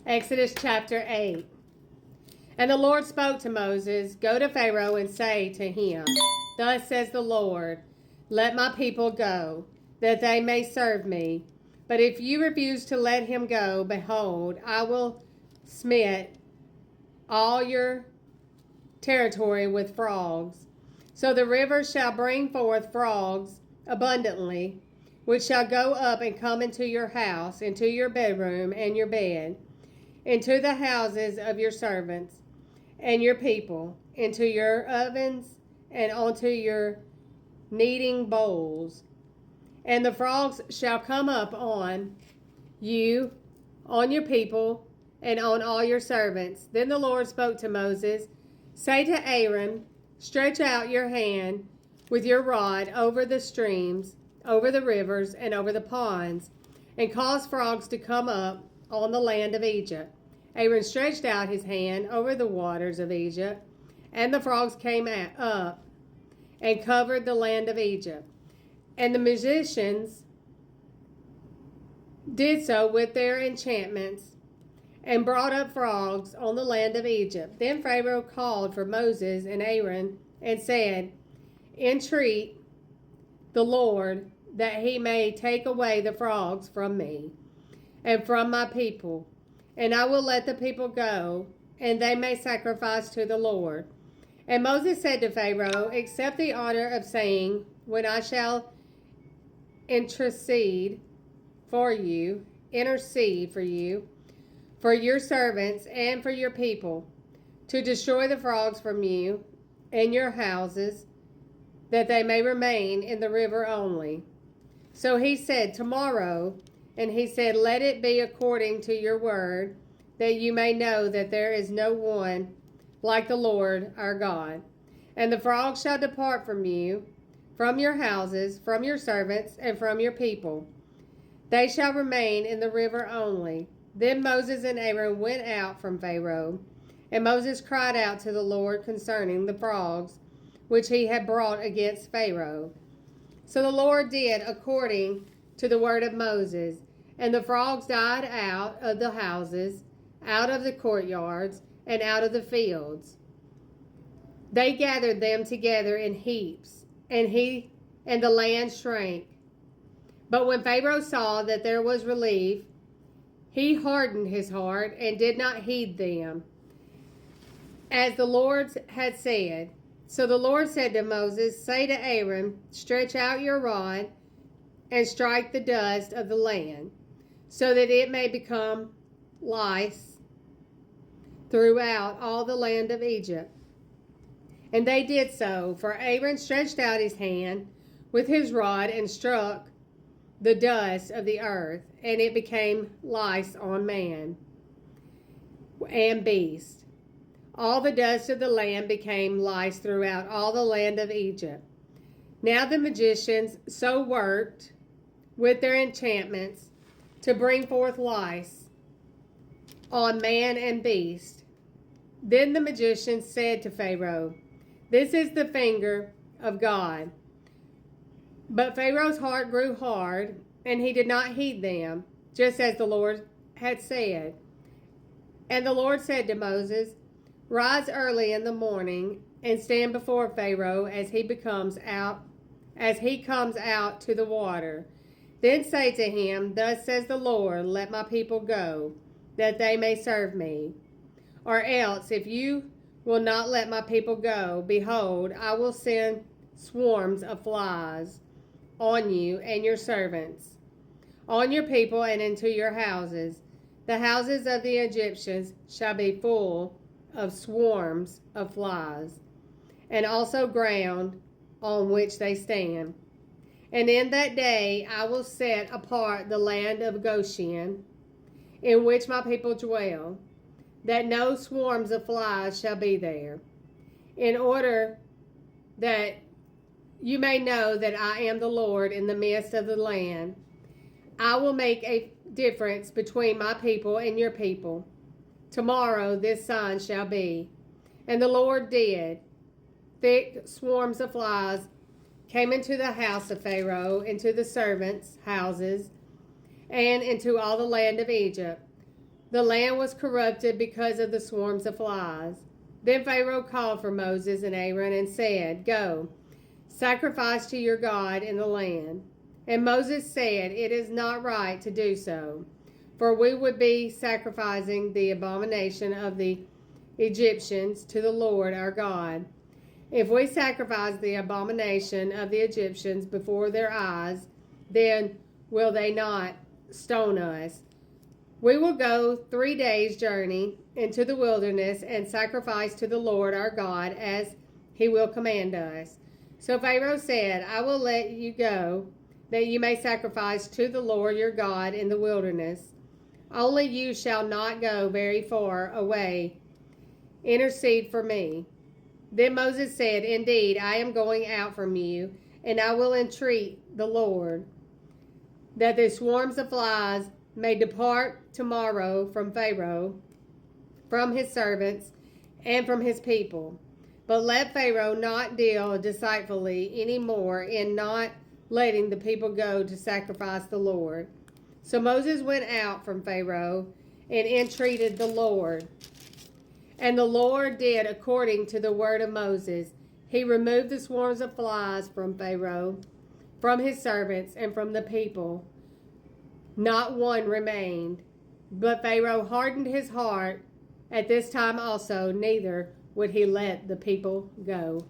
Exodus chapter 8. And the Lord spoke to Moses, Go to Pharaoh and say to him, Thus says the Lord, Let my people go, that they may serve me. But if you refuse to let him go, behold, I will smite all your territory with frogs. So the rivers shall bring forth frogs abundantly, which shall go up and come into your house, into your bedroom and your bed, into the houses of your servants and your people, into your ovens and onto your kneading bowls. And the frogs shall come up on you, on your people, and on all your servants. Then the Lord spoke to Moses, Say to Aaron, Stretch out your hand with your rod over the streams, over the rivers, and over the ponds, and cause frogs to come up on the land of Egypt. Aaron stretched out his hand over the waters of Egypt, and the frogs came up and covered the land of Egypt. And the magicians did so with their enchantments and brought up frogs on the land of Egypt. Then Pharaoh called for Moses and Aaron and said, Entreat the Lord that he may take away the frogs from me and from my people, and I will let the people go, and they may sacrifice to the Lord. And Moses said to Pharaoh, Accept the honor of saying, When I shall intercede for you, for your servants and for your people, to destroy the frogs from you and your houses, that they may remain in the river only. So he said, Tomorrow, and he said, Let it be according to your word, that you may know that there is no one like the Lord our God. And the frogs shall depart from you, from your houses, from your servants, and from your people. They shall remain in the river only. Then Moses and Aaron went out from Pharaoh, and Moses cried out to the Lord concerning the frogs which he had brought against Pharaoh. So the Lord did according to the word of Moses, and the frogs died out of the houses, out of the courtyards, and out of the fields. They gathered them together in heaps, and the land shrank. But when Pharaoh saw that there was relief, he hardened his heart and did not heed them, as the Lord had said. So the Lord said to Moses, Say to Aaron, Stretch out your rod and strike the dust of the land, so that it may become lice throughout all the land of Egypt. And they did so, for Aaron stretched out his hand with his rod and struck the dust of the earth, and it became lice on man and beast. All the dust of the land became lice throughout all the land of Egypt. Now the magicians so worked with their enchantments to bring forth lice on man and beast. Then the magicians said to Pharaoh, This is the finger of God. But Pharaoh's heart grew hard, and he did not heed them, just as the Lord had said. And the Lord said to Moses, Rise early in the morning and stand before Pharaoh as he comes out to the water. Then say to him, Thus says the Lord, Let my people go, that they may serve me. Or else, if you will not let my people go, behold, I will send swarms of flies on you and your servants, on your people and into your houses. The houses of the Egyptians shall be full of swarms of flies, and also ground on which they stand. And in that day I will set apart the land of Goshen, in which my people dwell, that no swarms of flies shall be there, in order that you may know that I am the Lord in the midst of the land. I will make a difference between my people and your people. Tomorrow this sign shall be. And the Lord did. Thick swarms of flies came into the house of Pharaoh, into the servants' houses, and into all the land of Egypt, the land was corrupted because of the swarms of flies. Then Pharaoh called for Moses and Aaron and said, "Go, sacrifice to your God in the land." And Moses said, "It is not right to do so, for we would be sacrificing the abomination of the Egyptians to the Lord our God. If we sacrifice the abomination of the Egyptians before their eyes, then will they not stone us? We will go 3 days' journey into the wilderness and sacrifice to the Lord our God as he will command us." So Pharaoh said, "I will let you go, that you may sacrifice to the Lord your God in the wilderness. Only you shall not go very far away. Intercede for me." Then Moses said, "Indeed, I am going out from you, and I will entreat the Lord that the swarms of flies may depart tomorrow from Pharaoh, from his servants, and from his people. But let Pharaoh not deal deceitfully any more in not letting the people go to sacrifice the Lord." So Moses went out from Pharaoh and entreated the Lord. And the Lord did according to the word of Moses. He removed the swarms of flies from Pharaoh, from his servants, and from the people. Not one remained. But Pharaoh hardened his heart at this time also, neither would he let the people go.